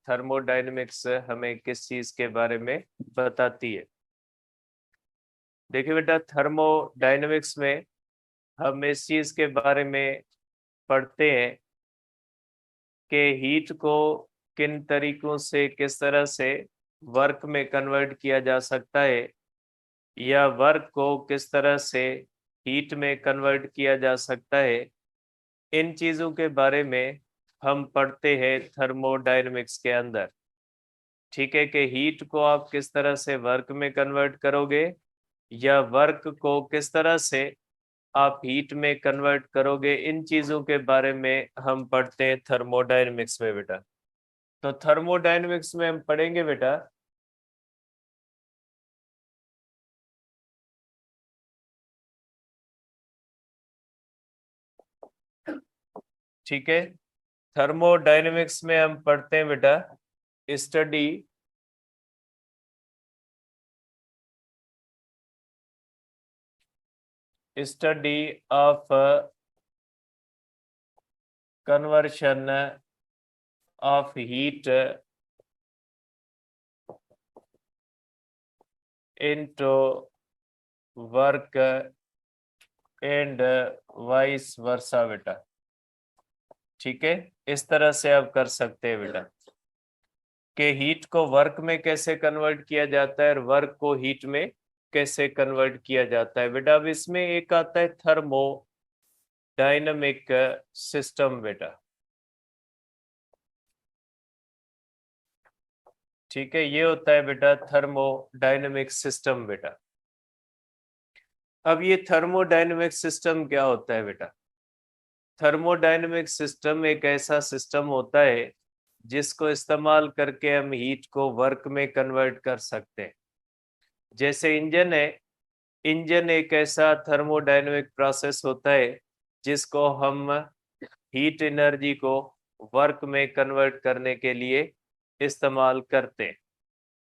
Thermodynamics हमें किस चीज के बारे में बताती है। देखिए बेटा, थर्मोडायनेमिक्स में हम इस चीज के बारे में पढ़ते हैं कि हीट को किन तरीकों से, किस तरह से वर्क में कन्वर्ट किया जा सकता है, या वर्क को किस तरह से हीट में कन्वर्ट किया जा सकता है। इन चीजों के बारे में हम पढ़ते हैं थर्मोडायनेमिक्स के अंदर। ठीक है, कि हीट को आप किस तरह से वर्क में कन्वर्ट करोगे, या वर्क को किस तरह से आप हीट में कन्वर्ट करोगे, इन चीजों के बारे में हम पढ़ते हैं थर्मोडायनेमिक्स में बेटा। तो थर्मोडायनेमिक्स में हम पढ़ेंगे बेटा ठीक है, थर्मोडायनेमिक्स में हम पढ़ते हैं बेटा study study of conversion of heat into work and vice versa बेटा। ठीक है, इस तरह से आप कर सकते हैं बेटा कि हीट को वर्क में कैसे कन्वर्ट किया जाता है और वर्क को हीट में कैसे कन्वर्ट किया जाता है बेटा। अब इसमें एक आता है थर्मो डायनामिक सिस्टम बेटा। ठीक है, ये होता है बेटा थर्मोडायनेमिक सिस्टम बेटा। अब ये थर्मोडायनेमिक सिस्टम क्या होता है बेटा? थर्मोडायनेमिक सिस्टम एक ऐसा सिस्टम होता है जिसको इस्तेमाल करके हम हीट को वर्क में कन्वर्ट कर सकते हैं। जैसे इंजन है, इंजन एक ऐसा थर्मोडायनेमिक प्रोसेस होता है जिसको हम हीट एनर्जी को वर्क में कन्वर्ट करने के लिए इस्तेमाल करते हैं।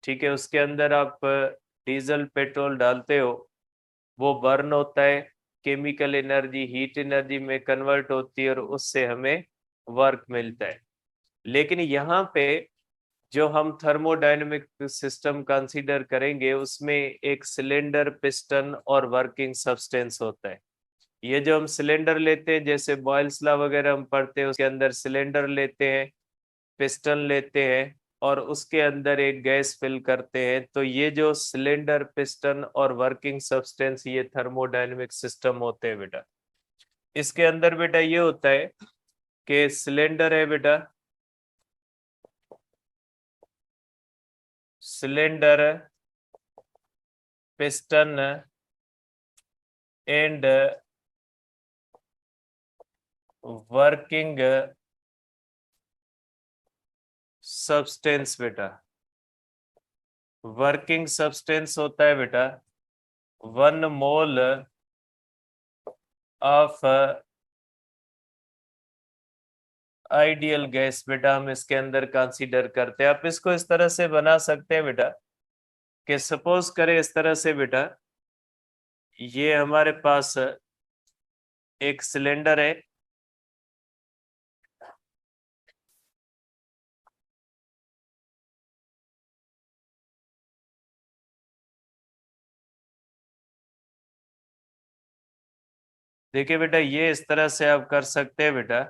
ठीक है, उसके अंदर आप डीजल पेट्रोल डालते हो, वो बर्न होता है, केमिकल एनर्जी हीट एनर्जी में कन्वर्ट होती है और उससे हमें वर्क मिलता है। लेकिन यहाँ पे जो हम थर्मोडायनेमिक सिस्टम कंसीडर करेंगे उसमें एक सिलेंडर, पिस्टन और वर्किंग सब्सटेंस होता है। ये जो हम सिलेंडर लेते हैं, जैसे बॉयल्स लॉ वगैरह हम पढ़ते हैं, उसके अंदर सिलेंडर लेते हैं, पिस्टन लेते हैं और उसके अंदर एक गैस फिल करते हैं। तो ये जो सिलेंडर, पिस्टन और वर्किंग सब्सटेंस, ये थर्मोडायनेमिक सिस्टम होते हैं बेटा। इसके अंदर बेटा ये होता है कि सिलेंडर है बेटा, cylinder, piston and working substance बेटा। वर्किंग सब्सटेंस होता है बेटा 1 मोल ऑफ आइडियल गैस बेटा, हम इसके अंदर कंसीडर करते हैं। आप इसको इस तरह से बना सकते हैं बेटा कि सपोज करें इस तरह से बेटा, ये हमारे पास एक सिलेंडर है, देखिए बेटा ये इस तरह से आप कर सकते हैं बेटा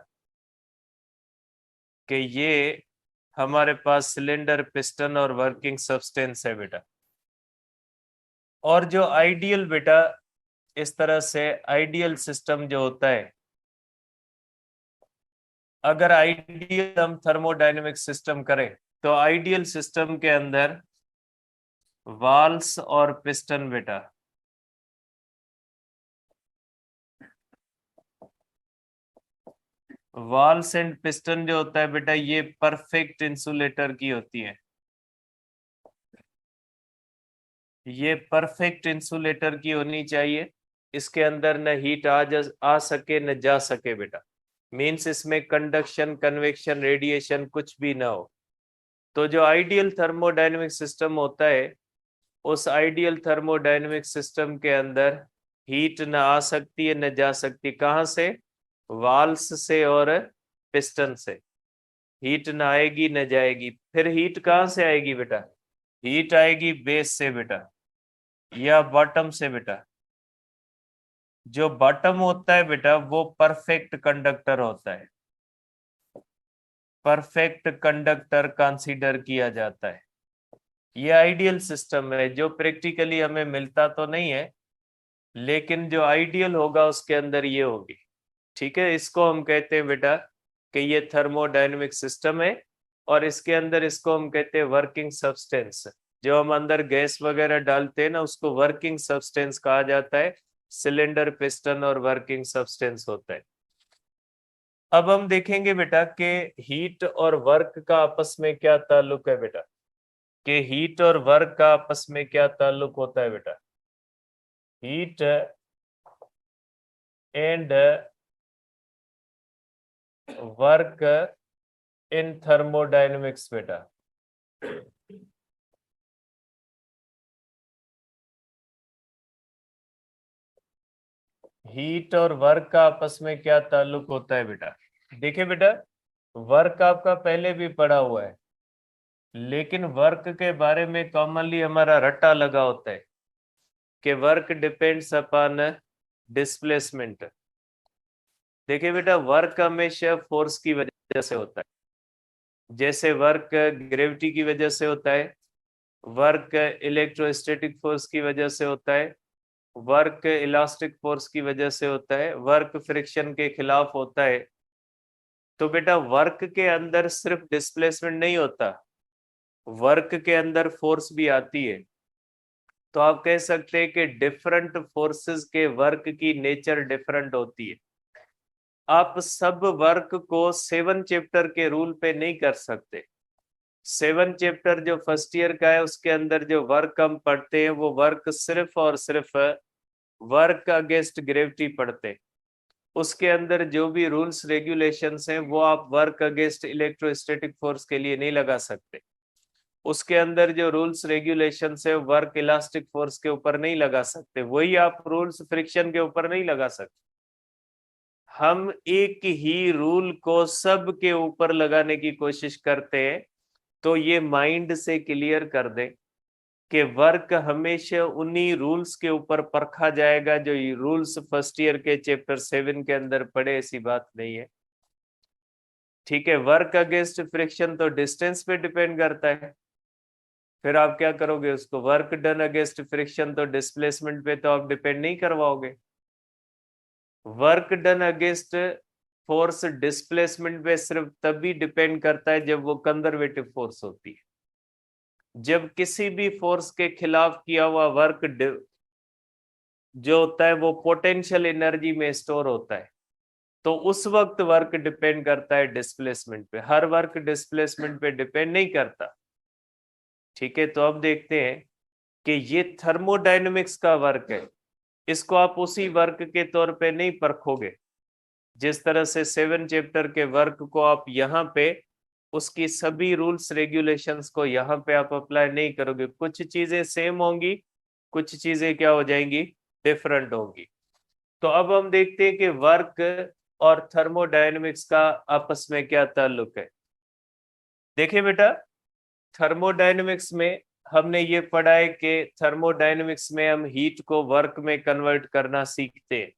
कि ये हमारे पास सिलेंडर, पिस्टन और वर्किंग सब्सटेंस है बेटा। और जो आइडियल बेटा, इस तरह से आइडियल सिस्टम जो होता है, अगर आइडियल हम थर्मोडायनेमिक सिस्टम करें तो आइडियल सिस्टम के अंदर वाल्स और पिस्टन बेटा, वाल्स एंड पिस्टन जो होता है बेटा, ये परफेक्ट इंसुलेटर की होती है। ये परफेक्ट इंसुलेटर की होनी चाहिए, इसके अंदर न हीट आ सके न जा सके बेटा। मीन्स इसमें कंडक्शन, कन्वेक्शन, रेडिएशन कुछ भी ना हो। तो जो आइडियल थर्मोडायनेमिक सिस्टम होता है, उस आइडियल थर्मोडायनेमिक सिस्टम के अंदर हीट न आ सकती है न जा सकती। कहाँ से? वाल्स से और पिस्टन से। हीट ना आएगी न जाएगी। फिर हीट कहाँ से आएगी बेटा? हीट आएगी बेस से बेटा, या बॉटम से बेटा। जो बॉटम होता है बेटा वो परफेक्ट कंडक्टर होता है, परफेक्ट कंडक्टर कंसीडर किया जाता है। ये आइडियल सिस्टम है जो प्रैक्टिकली हमें मिलता तो नहीं है, लेकिन जो आइडियल होगा उसके अंदर ये होगी। ठीक है, इसको हम कहते हैं बेटा कि ये थर्मोडायनेमिक सिस्टम है, और इसके अंदर इसको हम कहते हैं वर्किंग सब्सटेंस। जो हम अंदर गैस वगैरह डालते हैं ना, उसको वर्किंग सब्सटेंस कहा जाता है। सिलेंडर, पिस्टन और वर्किंग सब्सटेंस होता है। अब हम देखेंगे बेटा कि हीट और वर्क का आपस में क्या ताल्लुक है बेटा, कि हीट और वर्क का आपस में क्या ताल्लुक होता है बेटा। Heat and work in thermodynamics बेटा। हीट और वर्क का आपस में क्या ताल्लुक होता है बेटा। देखिए बेटा, वर्क आपका पहले भी पढ़ा हुआ है, लेकिन वर्क के बारे में कॉमनली हमारा रट्टा लगा होता है कि वर्क डिपेंड्स अपॉन डिस्प्लेसमेंट। देखिए बेटा, वर्क हमेशा फोर्स की वजह से होता है। जैसे वर्क ग्रेविटी की वजह से होता है, वर्क इलेक्ट्रोस्टैटिक फोर्स की वजह से होता है, वर्क इलास्टिक फोर्स की वजह से होता है, वर्क फ्रिक्शन के खिलाफ होता है। तो बेटा वर्क के अंदर सिर्फ डिस्प्लेसमेंट नहीं होता, वर्क के अंदर फोर्स भी आती है। तो आप कह सकते हैं कि डिफरेंट फोर्सेस के वर्क की नेचर डिफरेंट होती है। आप सब वर्क को 7 चैप्टर के रूल पे नहीं कर सकते। 7 चैप्टर जो फर्स्ट ईयर का है उसके अंदर जो वर्क हम पढ़ते हैं वो वर्क सिर्फ और सिर्फ वर्क अगेंस्ट ग्रेविटी पढ़ते हैं। उसके अंदर जो भी रूल्स रेगुलेशंस हैं वो आप वर्क अगेंस्ट इलेक्ट्रोस्टैटिक फोर्स के लिए नहीं लगा सकते। उसके अंदर जो रूल्स रेगुलेशंस है वर्क इलास्टिक फोर्स के ऊपर नहीं लगा सकते, वही आप रूल्स फ्रिक्शन के ऊपर नहीं लगा सकते। हम एक ही रूल को सब के ऊपर लगाने की कोशिश करते हैं। तो ये माइंड से क्लियर कर दें कि वर्क हमेशा उन्हीं रूल्स के ऊपर परखा जाएगा जो रूल्स फर्स्ट ईयर के चैप्टर 7 के अंदर पढ़े, ऐसी बात नहीं है। ठीक है, वर्क अगेंस्ट फ्रिक्शन तो डिस्टेंस पे डिपेंड करता है। फिर आप क्या करोगे उसको, वर्क डन अगेंस्ट फ्रिक्शन तो डिस्प्लेसमेंट पे तो आप डिपेंड नहीं करवाओगे। Work done against force displacement पे सिर्फ तभी डिपेंड करता है जब वो कंजर्वेटिव फोर्स होती है। जब किसी भी फोर्स के खिलाफ किया हुआ वर्क जो होता है वो पोटेंशियल एनर्जी में स्टोर होता है, तो उस वक्त वर्क डिपेंड करता है डिस्प्लेसमेंट पे। हर वर्क डिस्प्लेसमेंट पे डिपेंड नहीं करता। ठीक है, तो अब देखते हैं कि ये थर्मोडायनेमिक्स का वर्क है। इसको आप उसी वर्क के तौर पे नहीं परखोगे जिस तरह से 7 चैप्टर के वर्क को आप यहाँ पे उसकी सभी रूल्स रेगुलेशंस को यहाँ पे आप अप्लाई नहीं करोगे। कुछ चीजें सेम होंगी, कुछ चीजें क्या हो जाएंगी, डिफरेंट होंगी। तो अब हम देखते हैं कि वर्क और थर्मोडायनेमिक्स का आपस में क्या ताल्लुक है। देखिए बेटा, थर्मोडायनेमिक्स में हमने ये पढ़ा है कि थर्मोडायनेमिक्स में हम हीट को वर्क में कन्वर्ट करना सीखते हैं।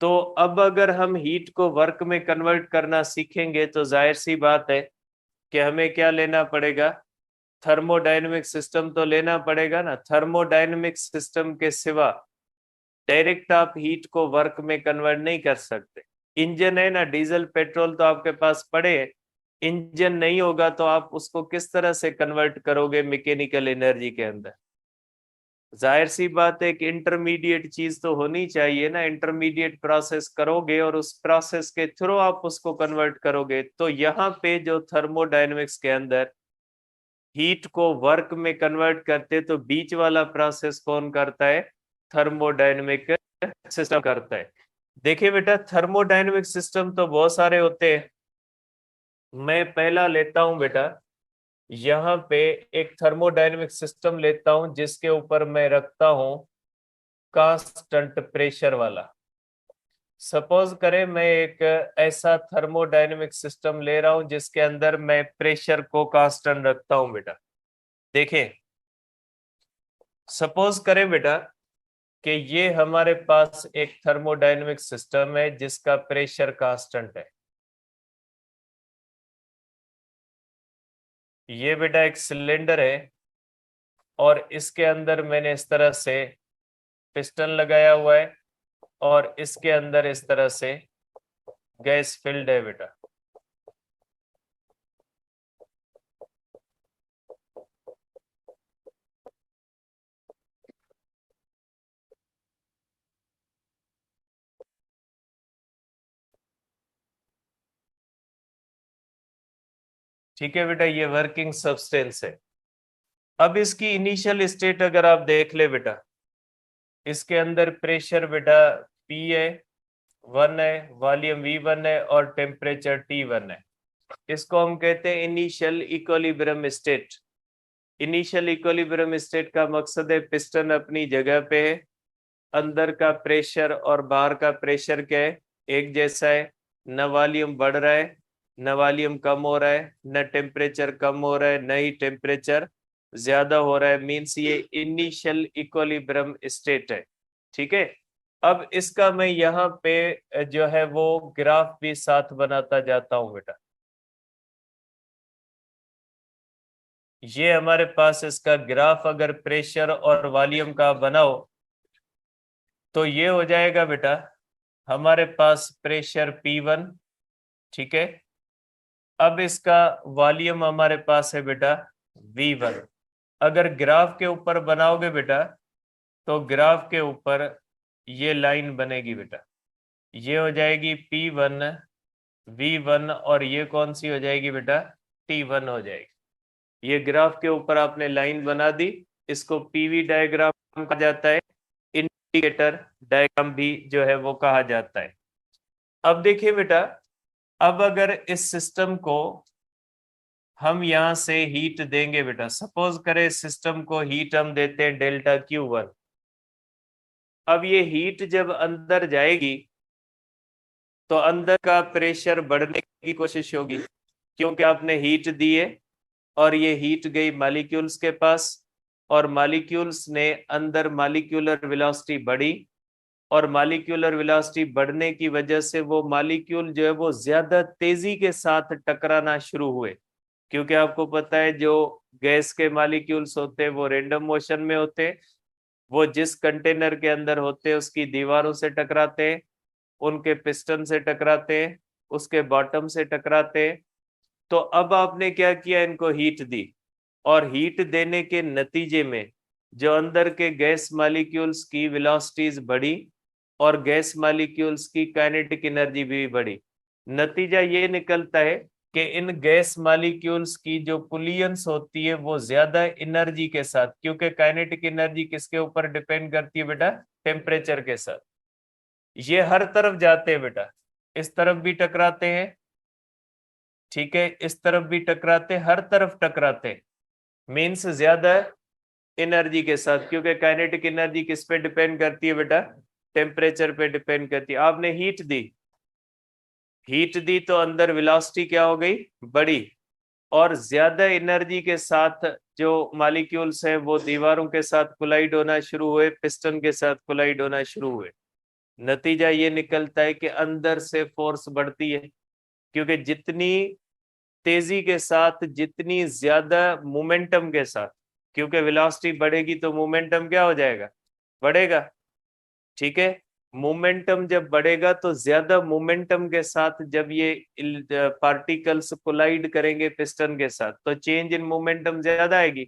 तो अब अगर हम हीट को वर्क में कन्वर्ट करना सीखेंगे तो जाहिर सी बात है कि हमें क्या लेना पड़ेगा, थर्मोडायनेमिक सिस्टम तो लेना पड़ेगा ना। थर्मोडायनेमिक सिस्टम के सिवा डायरेक्ट आप हीट को वर्क में कन्वर्ट नहीं कर सकते। इंजन है ना, डीजल पेट्रोल तो आपके पास पड़े है, इंजन नहीं होगा तो आप उसको किस तरह से कन्वर्ट करोगे मैकेनिकल एनर्जी के अंदर। जाहिर सी बात है, एक इंटरमीडिएट चीज तो होनी चाहिए ना, इंटरमीडिएट प्रोसेस करोगे और उस प्रोसेस के थ्रू आप उसको कन्वर्ट करोगे। तो यहाँ पे जो थर्मोडायनेमिक्स के अंदर हीट को वर्क में कन्वर्ट करते तो बीच वाला प्रोसेस कौन करता है, थर्मोडायनेमिक सिस्टम करता है। देखिए बेटा, थर्मोडायनेमिक सिस्टम तो बहुत सारे होते हैं। मैं पहला लेता हूं बेटा, यहाँ पे एक थर्मोडायनेमिक सिस्टम लेता हूं जिसके ऊपर मैं रखता हूं कांस्टेंट प्रेशर वाला। सपोज करें मैं एक ऐसा थर्मोडायनेमिक सिस्टम ले रहा हूं जिसके अंदर मैं प्रेशर को कांस्टेंट रखता हूं बेटा। देखें, सपोज करें बेटा कि ये हमारे पास एक थर्मोडायनेमिक सिस्टम है जिसका प्रेशर कांस्टेंट है। ये बेटा एक सिलेंडर है और इसके अंदर मैंने इस तरह से पिस्टन लगाया हुआ है और इसके अंदर इस तरह से गैस फिल्ड है बेटा। ठीक है बेटा, ये वर्किंग सब्सटेंस है। अब इसकी इनिशियल स्टेट अगर आप देख ले बेटा, इसके अंदर प्रेशर बेटा P है, 1 है, वॉल्यूम V1 है और टेम्परेचर T1 है। इसको हम कहते हैं initial equilibrium state. Initial equilibrium state का मकसद है पिस्टन अपनी जगह पे है, अंदर का प्रेशर और बाहर का प्रेशर क्या है, एक जैसा है, न वॉल्यूम बढ़ रहा है न वॉल्यूम कम हो रहा है, न टेम्परेचर कम हो रहा है न ही टेम्परेचर ज्यादा हो रहा है। मीन्स ये इनिशियल इक्विलिब्रियम स्टेट है। ठीक है, अब इसका मैं यहाँ पे जो है वो ग्राफ भी साथ बनाता जाता हूं बेटा। ये हमारे पास इसका ग्राफ अगर प्रेशर और वॉल्यूम का बनाओ तो ये हो जाएगा बेटा हमारे पास प्रेशर P1। ठीक है, अब इसका वॉल्यूम हमारे पास है बेटा V1। अगर ग्राफ के ऊपर बनाओगे बेटा तो ग्राफ के ऊपर ये लाइन बनेगी बेटा, ये हो जाएगी P1 V1 और ये कौन सी हो जाएगी बेटा, T1 हो जाएगी। ये ग्राफ के ऊपर आपने लाइन बना दी, इसको पीवी डायग्राम कहा जाता है, इंडिकेटर डायग्राम भी जो है वो कहा जाता है। अब देखिए बेटा, अब अगर इस सिस्टम को हम यहां से हीट देंगे बेटा, सपोज करें सिस्टम को हीट हम देते हैं डेल्टा Q1। अब ये हीट जब अंदर जाएगी तो अंदर का प्रेशर बढ़ने की कोशिश होगी, क्योंकि आपने हीट दी है और ये हीट गई मॉलिक्यूल्स के पास और मॉलिक्यूल्स ने अंदर मॉलिक्यूलर वेलोसिटी बढ़ी और मॉलिक्यूलर वेलोसिटी बढ़ने की वजह से वो मॉलिक्यूल जो है वो ज्यादा तेजी के साथ टकराना शुरू हुए। क्योंकि आपको पता है जो गैस के मॉलिक्यूल्स होते हैं वो रैंडम मोशन में होते हैं, वो जिस कंटेनर के अंदर होते हैं उसकी दीवारों से टकराते हैं, उनके पिस्टन से टकराते हैं, उसके बॉटम से टकराते हैं। तो अब आपने क्या किया, इनको हीट दी और हीट देने के नतीजे में जो अंदर के गैस मॉलिक्यूल्स की वेलोसिटीज बढ़ी और गैस मॉलिक्यूल्स की काइनेटिक एनर्जी भी बढ़ी। नतीजा ये निकलता है कि इन गैस मॉलिक्यूल्स की जो पुलियंस होती है वो ज्यादा एनर्जी के साथ, क्योंकि काइनेटिक एनर्जी किसके ऊपर डिपेंड करती है बेटा, टेम्परेचर के साथ, ये हर तरफ जाते हैं बेटा, इस तरफ भी टकराते हैं, ठीक है, इस तरफ भी टकराते, हर तरफ टकराते, मीन्स ज्यादा एनर्जी के साथ, क्योंकि काइनेटिक एनर्जी किस पे डिपेंड करती है बेटा, टेम्परेचर पे डिपेंड करती है। आपने हीट दी, हीट दी तो अंदर वेलोसिटी क्या हो गई, बढ़ी, और ज्यादा एनर्जी के साथ जो मॉलिक्यूल्स हैं वो दीवारों के साथ कोलाइड होना शुरू हुए, पिस्टन के साथ कोलाइड होना शुरू हुए। नतीजा ये निकलता है कि अंदर से फोर्स बढ़ती है, क्योंकि जितनी तेजी के साथ, जितनी ज्यादा मोमेंटम के साथ, क्योंकि वेलोसिटी बढ़ेगी तो मोमेंटम क्या हो जाएगा, बढ़ेगा। ठीक है, मोमेंटम जब बढ़ेगा तो ज्यादा मोमेंटम के साथ जब ये पार्टिकल्स कोलाइड करेंगे पिस्टन के साथ तो चेंज इन मोमेंटम ज्यादा आएगी।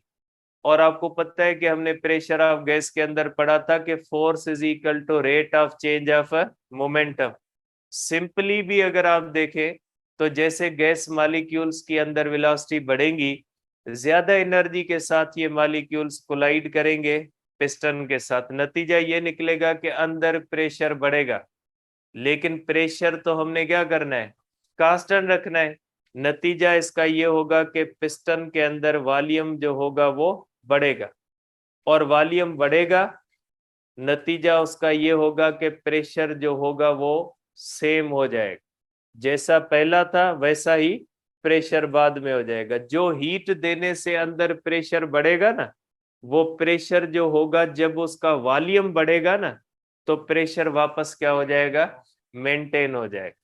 और आपको पता है कि हमने प्रेशर ऑफ गैस के अंदर पढ़ा था कि force is equal to rate of change of momentum. Simply भी अगर आप देखें तो जैसे गैस मॉलिक्यूल्स की अंदर वेलोसिटी बढ़ेगी, ज्यादा एनर्जी के साथ ये मॉलिक्यूल्स कोलाइड करेंगे पिस्टन के साथ, नतीजा ये निकलेगा कि अंदर प्रेशर बढ़ेगा। लेकिन प्रेशर तो हमने क्या करना है, कांस्टेंट रखना है। नतीजा इसका ये होगा कि पिस्टन के अंदर वॉल्यूम जो होगा वो बढ़ेगा, और वॉल्यूम बढ़ेगा, नतीजा उसका ये होगा कि प्रेशर जो होगा वो सेम हो जाएगा, जैसा पहला था वैसा ही प्रेशर बाद में हो जाएगा। जो हीट देने से अंदर प्रेशर बढ़ेगा ना, वो प्रेशर जो होगा जब उसका वॉल्यूम बढ़ेगा ना, तो प्रेशर वापस क्या हो जाएगा, मेंटेन हो जाएगा।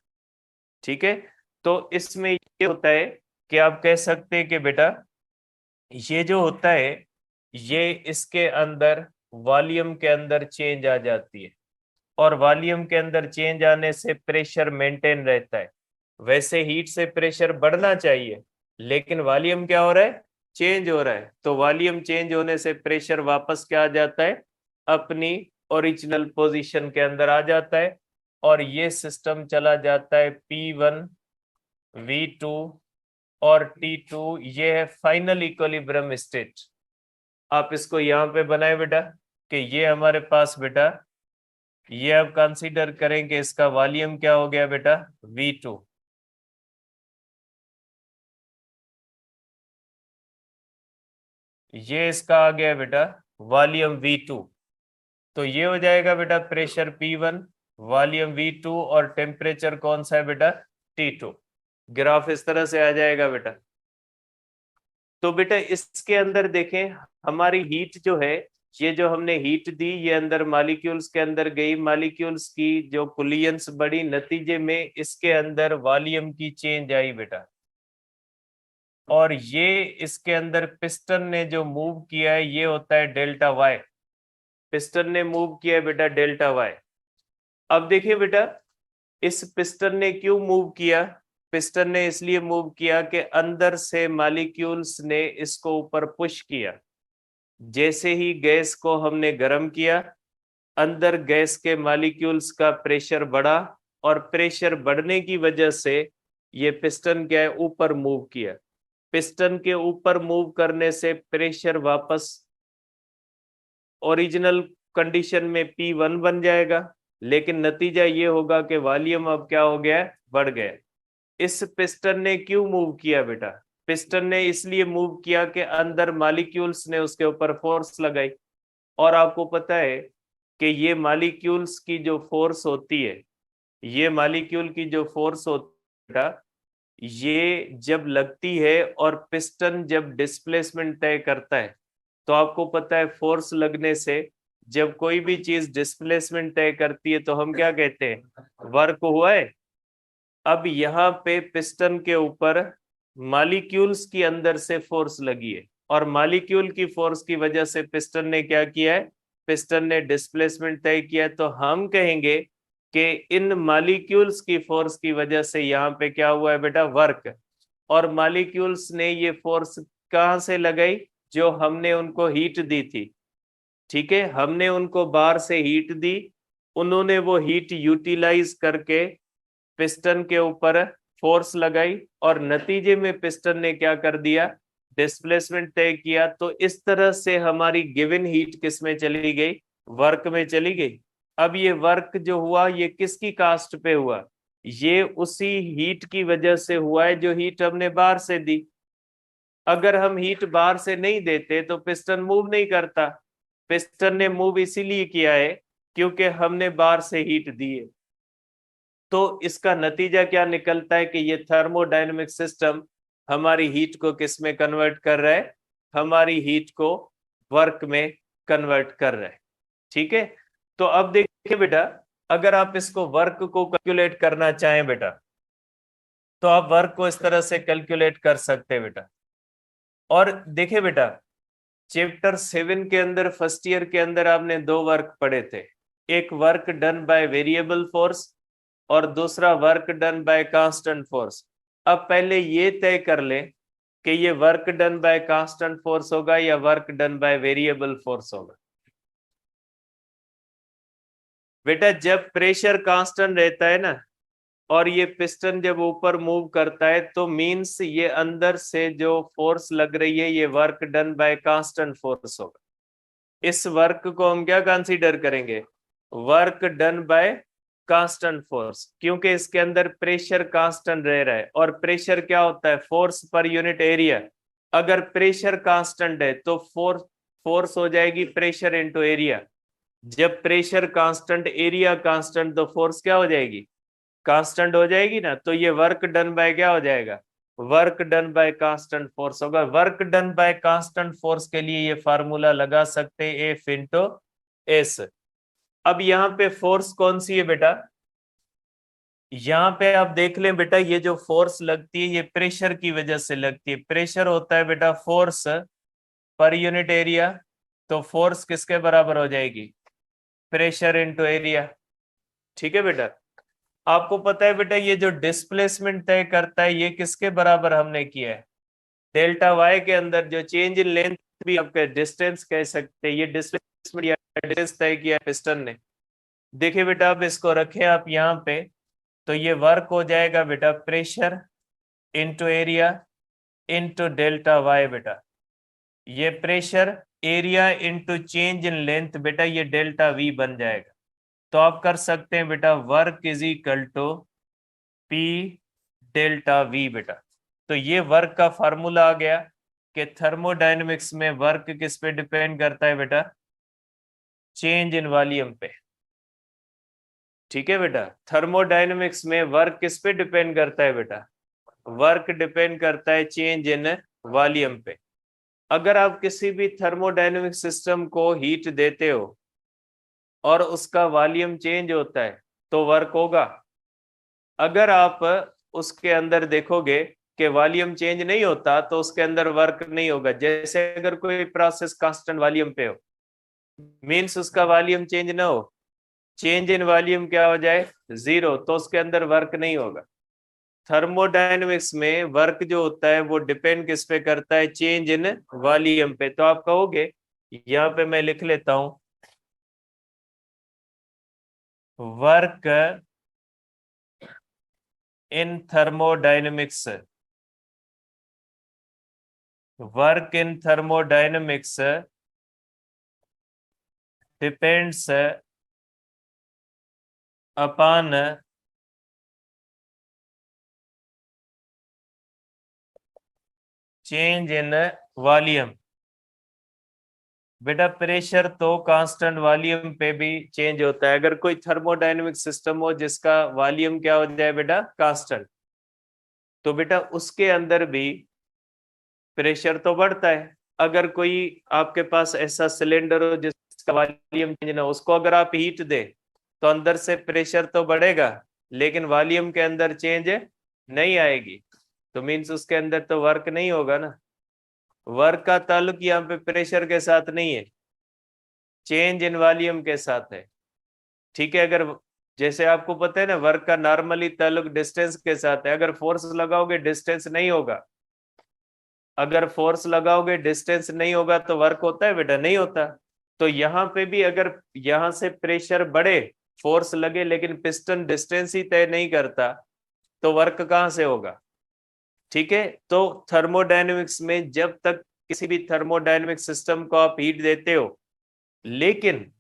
ठीक है, तो इसमें ये होता है कि आप कह सकते हैं कि बेटा ये जो होता है, ये इसके अंदर वॉल्यूम के अंदर चेंज आ जाती है, और वॉल्यूम के अंदर चेंज आने से प्रेशर मेंटेन रहता है। वैसे हीट से प्रेशर बढ़ना चाहिए, लेकिन वॉल्यूम क्या हो रहा है, चेंज हो रहा है। तो वॉल्यूम चेंज होने से प्रेशर वापस क्या आ जाता है, अपनी ओरिजिनल पोजीशन के अंदर आ जाता है, और ये सिस्टम चला जाता है P1 V2 और T2। ये है फाइनल इक्विलिब्रियम स्टेट। आप इसको यहाँ पे बनाए बेटा कि ये हमारे पास बेटा, ये अब कंसीडर करेंगे इसका वॉल्यूम क्या हो गया बेटा, V2। ये इसका आ गया बेटा वॉल्यूम V2। तो ये हो जाएगा बेटा प्रेशर P1, वॉल्यूम V2, और टेम्परेचर कौन सा है बेटा, T2। ग्राफ इस तरह से आ जाएगा बेटा। तो बेटा इसके अंदर देखें, हमारी हीट जो है, ये जो हमने हीट दी, ये अंदर मॉलिक्यूल्स के अंदर गई, मॉलिक्यूल्स की जो कुलियंस बढ़ी, नतीजे में इसके अंदर वॉल्यूम की चेंज आई बेटा। और ये इसके अंदर पिस्टन ने जो मूव किया है, ये होता है डेल्टा वाई। पिस्टन ने मूव किया है बेटा डेल्टा वाई। अब देखिए बेटा, इस पिस्टन ने क्यों मूव किया, पिस्टन ने इसलिए मूव किया कि अंदर से मॉलिक्यूल्स ने इसको ऊपर पुश किया। जैसे ही गैस को हमने गर्म किया, अंदर गैस के मॉलिक्यूल्स का प्रेशर बढ़ा, और प्रेशर बढ़ने की वजह से ये पिस्टन क्या है, ऊपर मूव किया। पिस्टन के ऊपर मूव करने से प्रेशर वापस ओरिजिनल कंडीशन में P1 बन जाएगा, लेकिन नतीजा ये होगा कि वॉल्यूम अब क्या हो गया, बढ़ गया। इस पिस्टन ने क्यों मूव किया बेटा, पिस्टन ने इसलिए मूव किया कि अंदर मॉलिक्यूल्स ने उसके ऊपर फोर्स लगाई। और आपको पता है कि ये मॉलिक्यूल्स की जो फोर्स होती है, ये मॉलिक्यूल की जो फोर्स होती है, ये जब लगती है और पिस्टन जब डिस्प्लेसमेंट तय करता है, तो आपको पता है फोर्स लगने से जब कोई भी चीज डिस्प्लेसमेंट तय करती है तो हम क्या कहते हैं, वर्क हुआ है। अब यहाँ पे पिस्टन के ऊपर मॉलिक्यूल्स की अंदर से फोर्स लगी है, और मॉलिक्यूल की फोर्स की वजह से पिस्टन ने क्या किया है, पिस्टन ने डिस्प्लेसमेंट तय किया है। तो हम कहेंगे कि इन मॉलिक्यूल्स की फोर्स की वजह से यहाँ पे क्या हुआ है बेटा, वर्क। और मॉलिक्यूल्स ने ये फोर्स कहाँ से लगाई, जो हमने उनको हीट दी थी। ठीक है, हमने उनको बाहर से हीट दी, उन्होंने वो हीट यूटिलाइज करके पिस्टन के ऊपर फोर्स लगाई, और नतीजे में पिस्टन ने क्या कर दिया, डिस्प्लेसमेंट तय किया। तो इस तरह से हमारी गिवन हीट किस में चली गई, वर्क में चली गई। अब ये वर्क जो हुआ, ये किसकी कास्ट पे हुआ, ये उसी हीट की वजह से हुआ है जो हीट हमने बाहर से दी। अगर हम हीट बाहर से नहीं देते तो पिस्टन मूव नहीं करता। पिस्टन ने मूव इसीलिए किया है क्योंकि हमने बाहर से हीट दी है। तो इसका नतीजा क्या निकलता है कि ये थर्मोडायनेमिक सिस्टम हमारी हीट को किस में कन्वर्ट कर रहा है, हमारी हीट को वर्क में कन्वर्ट कर रहा है। ठीक है, तो अब देखिए बेटा, अगर आप इसको वर्क को कैलकुलेट करना चाहें बेटा, तो आप वर्क को इस तरह से कैलकुलेट कर सकते हैं बेटा। और देखिए बेटा, चैप्टर 7 के अंदर फर्स्ट ईयर के अंदर आपने दो वर्क पढ़े थे, एक work done by variable force और दूसरा work done by constant force. अब पहले ये तय कर ले कि ये work done by constant force होगा या work done by variable force होगा। बेटा जब प्रेशर कांस्टेंट रहता है ना, और ये पिस्टन जब ऊपर मूव करता है, तो मींस ये अंदर से जो फोर्स लग रही है, ये work done by constant force होगा। इस वर्क को हम क्या कंसीडर करेंगे, work done by constant force, क्योंकि इसके अंदर प्रेशर कांस्टेंट रह रहा है। और प्रेशर क्या होता है, फोर्स पर यूनिट एरिया। अगर प्रेशर कांस्टेंट है तो फोर्स हो जाएगी प्रेशर इनटू एरिया। जब प्रेशर कांस्टेंट, एरिया कांस्टेंट, तो फोर्स क्या हो जाएगी, कांस्टेंट हो जाएगी ना, तो ये वर्क डन बाय क्या हो जाएगा, work done by constant force होगा। Work done by constant force के लिए ये फार्मूला लगा सकते हैं, एफ इंटू एस। अब यहाँ पे फोर्स कौन सी है बेटा, यहाँ पे आप देख लें बेटा, ये जो फोर्स लगती है ये प्रेशर की वजह से लगती है। प्रेशर होता है बेटा फोर्स पर यूनिट एरिया, तो फोर्स किसके बराबर हो जाएगी, प्रेशर इंटू एरिया। ठीक है बेटा। आपको पता है बेटा ये जो डिस्प्लेसमेंट तय करता है ये किसके बराबर हमने किया है, डेल्टा वाई के अंदर जो चेंज इन लेंथ भी आपके डिस्टेंस कह सकते हैं, ये डिस्प्लेसमेंट या डिस्टेंस तय किया है पिस्टन ने। देखिए बेटा अब इसको रखें आप यहाँ पे, तो ये वर्क हो जाएगा बेटा pressure into area into delta y बेटा। ये pressure area into change in length बेटा, ये डेल्टा वी बन जाएगा। तो आप कर सकते हैं बेटा work is equal to P delta V बेटा। तो ये वर्क का फार्मूला आ गया कि थर्मोडायनेमिक्स में वर्क किस पे डिपेंड करता है बेटा, चेंज इन वॉल्यूम पे। ठीक है बेटा, थर्मोडायनेमिक्स में वर्क किस पे डिपेंड करता है बेटा, वर्क डिपेंड करता है चेंज इन वॉल्यूम पे। अगर आप किसी भी थर्मोडायनेमिक सिस्टम को हीट देते हो और उसका वॉल्यूम चेंज होता है तो वर्क होगा। अगर आप उसके अंदर देखोगे कि वॉल्यूम चेंज नहीं होता तो उसके अंदर वर्क नहीं होगा। जैसे अगर कोई प्रोसेस कांस्टेंट वॉल्यूम पे हो, मींस उसका वॉल्यूम चेंज ना हो, चेंज इन वॉल्यूम क्या हो जाए, जीरो, तो उसके अंदर वर्क नहीं होगा। थर्मोडायनेमिक्स में वर्क जो होता है वो डिपेंड किस पे करता है, चेंज इन वॉल्यूम पे। तो आप कहोगे, यहाँ पे मैं लिख लेता हूं, work in thermodynamics, work in thermodynamics depends upon change in volume. बेटा प्रेशर तो कांस्टेंट वॉल्यूम पे भी चेंज होता है। अगर कोई थर्मोडायनेमिक सिस्टम हो जिसका वॉल्यूम क्या हो जाए बेटा, कांस्टेंट, तो बेटा उसके अंदर भी प्रेशर तो बढ़ता है। अगर कोई आपके पास ऐसा सिलेंडर हो जिसका वॉल्यूम चेंज ना हो, उसको अगर आप हीट दे तो अंदर से प्रेशर तो बढ़ेगा लेकिन वॉल्यूम के अंदर चेंज नहीं आएगी, तो मीन्स उसके अंदर तो वर्क नहीं होगा ना। वर्क का ताल्लुक यहाँ पे प्रेशर के साथ नहीं है, चेंज इन वॉल्यूम के साथ है। ठीक है, अगर जैसे आपको पता है ना वर्क का नॉर्मली ताल्लुक डिस्टेंस के साथ है, अगर फोर्स लगाओगे डिस्टेंस नहीं होगा, अगर फोर्स लगाओगे डिस्टेंस नहीं होगा तो वर्क होता है बेटा, नहीं होता। तो यहाँ पे भी अगर यहाँ से प्रेशर बढ़े, फोर्स लगे, लेकिन पिस्टन डिस्टेंस ही तय नहीं करता तो वर्क कहाँ से होगा। ठीक है, तो थर्मोडायनेमिक्स में जब तक किसी भी थर्मोडायनेमिक सिस्टम को आप हीट देते हो, लेकिन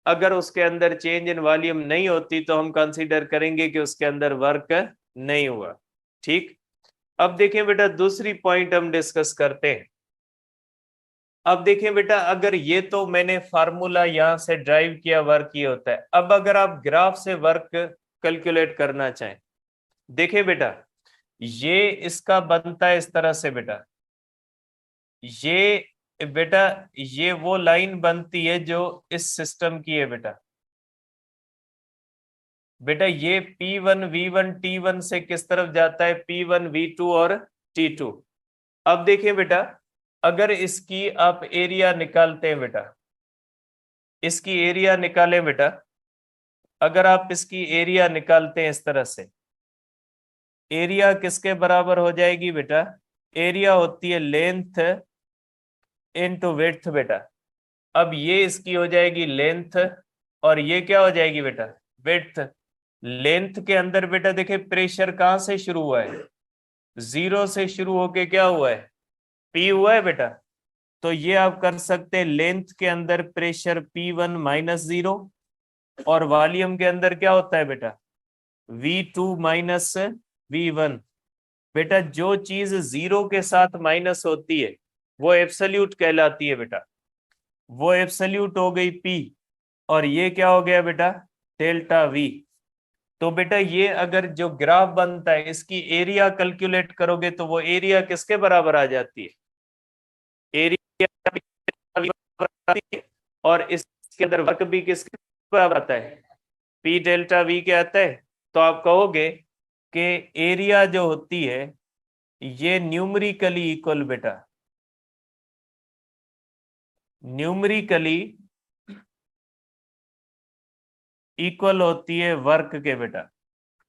अगर उसके अंदर चेंज इन वॉल्यूम नहीं होती तो हम कंसीडर करेंगे कि उसके अंदर वर्क नहीं हुआ। ठीक, अब देखें बेटा दूसरी पॉइंट हम डिस्कस करते हैं। अब देखें बेटा, अगर ये तो मैंने फार्मूला यहां से ड्राइव किया, वर्क ये होता है। अब अगर आप ग्राफ से वर्क कैलकुलेट करना चाहें, देखें बेटा ये इसका बनता है इस तरह से बेटा, ये बेटा ये वो लाइन बनती है जो इस सिस्टम की है बेटा। बेटा ये P1 V1 T1 से किस तरफ जाता है, P1 V2 और T2। अब देखिए बेटा, अगर इसकी आप एरिया निकालते हैं बेटा, इसकी एरिया निकालें बेटा, अगर आप इसकी एरिया निकालते हैं इस तरह से, एरिया किसके बराबर हो जाएगी बेटा, एरिया होती है लेंथ इनटू विड्थ बेटा। अब ये इसकी हो जाएगी लेंथ और ये क्या हो जाएगी बेटा, विड्थ। लेंथ के अंदर बेटा देखिए प्रेशर कहां से शुरू हुआ है, जीरो से शुरू होके क्या हुआ है, पी हुआ है बेटा। तो ये आप कर सकते हैं, लेंथ के अंदर प्रेशर P1 माइनस जीरो, और वॉल्यूम के अंदर क्या होता है बेटा, V2 माइनस V1। बेटा जो चीज जीरो के साथ माइनस होती है वो एब्सोल्यूट कहलाती है बेटा, वो एब्सोल्यूट हो गई P, और ये क्या हो गया बेटा, डेल्टा V। तो बेटा ये अगर जो ग्राफ बनता है इसकी एरिया कैलकुलेट करोगे तो वो एरिया किसके बराबर आ जाती है, एरिया, और इसके अंदर वर्क भी किसके बराबर आता है, पी डेल्टा वी के आता है। तो आप कहोगे कि एरिया जो होती है ये न्यूमरिकली इक्वल बेटा, न्यूमरिकली इक्वल होती है वर्क के बेटा।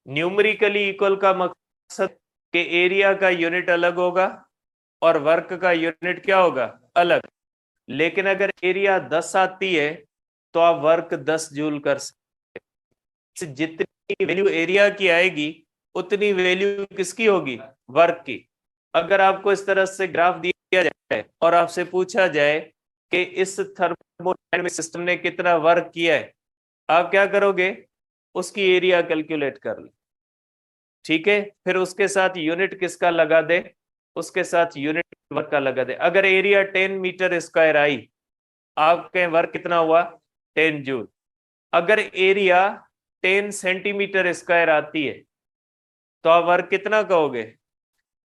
न्यूमरिकली इक्वल का मकसद कि एरिया का यूनिट अलग होगा और वर्क का यूनिट क्या होगा, अलग। लेकिन अगर एरिया 10 आती है तो आप वर्क 10 जूल कर सकते। जितनी वैल्यू एरिया की आएगी उतनी वैल्यू किसकी होगी, वर्क की। अगर आपको इस तरह से ग्राफ दिया जाए और आपसे पूछा जाए कि इस थर्मोडायनामिक सिस्टम ने कितना वर्क किया है, आप क्या करोगे, उसकी एरिया कैलकुलेट कर ले, ठीक है। फिर उसके साथ यूनिट किसका लगा दे, उसके साथ यूनिट वर्क का लगा दे। अगर एरिया 10 मीटर स्क्वायर आई, आपके वर्क कितना हुआ, 10 जूल। अगर एरिया 10 सेंटीमीटर स्क्वायर आती है तो आप वर्क कितना कहोगे,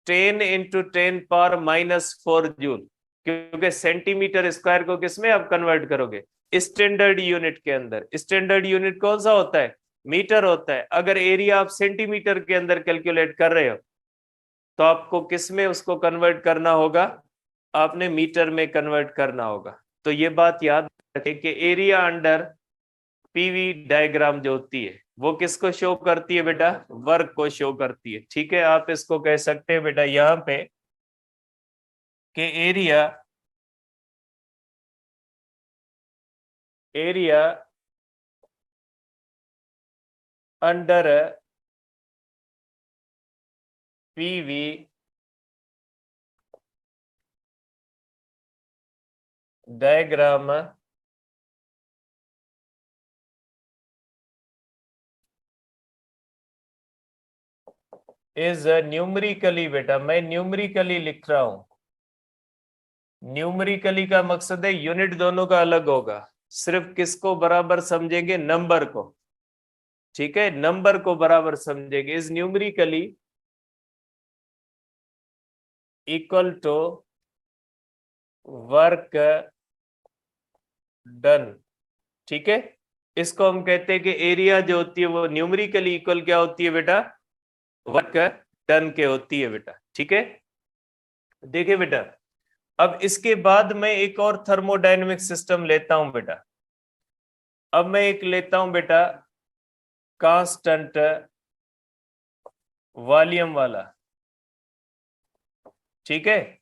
10 इंटू 10⁻⁻4 जूल, क्योंकि सेंटीमीटर स्क्वायर को किसमें आप कन्वर्ट करोगे, स्टैंडर्ड यूनिट के अंदर। स्टैंडर्ड यूनिट कौन सा होता है, मीटर होता है। अगर एरिया आप सेंटीमीटर के अंदर कैलकुलेट कर रहे हो तो आपको किस में उसको कन्वर्ट करना होगा, आपने मीटर में कन्वर्ट करना होगा। तो ये बात याद रखें कि एरिया अंडर पीवी डायग्राम जो होती है वो किसको शो करती है बेटा, वर्क को शो करती है, ठीक है। आप इसको कह सकते हैं बेटा यहां पे कि area area under PV diagram is numerically, बेटा मैं न्यूमरिकली लिख रहा हूं। न्यूमरिकली का मकसद है यूनिट दोनों का अलग होगा, सिर्फ किसको बराबर समझेंगे, नंबर को, ठीक है, नंबर को बराबर समझेंगे। Is numerically equal to work done, ठीक है। इसको हम कहते हैं कि एरिया जो होती है वो न्यूमरिकली इक्वल क्या होती है बेटा, वर्क डन के होती है बेटा, ठीक है। देखिए बेटा, अब इसके बाद मैं एक और थर्मोडायनेमिक सिस्टम लेता हूं बेटा। अब मैं एक लेता हूं बेटा कांस्टेंट वॉल्यूम वाला, ठीक है।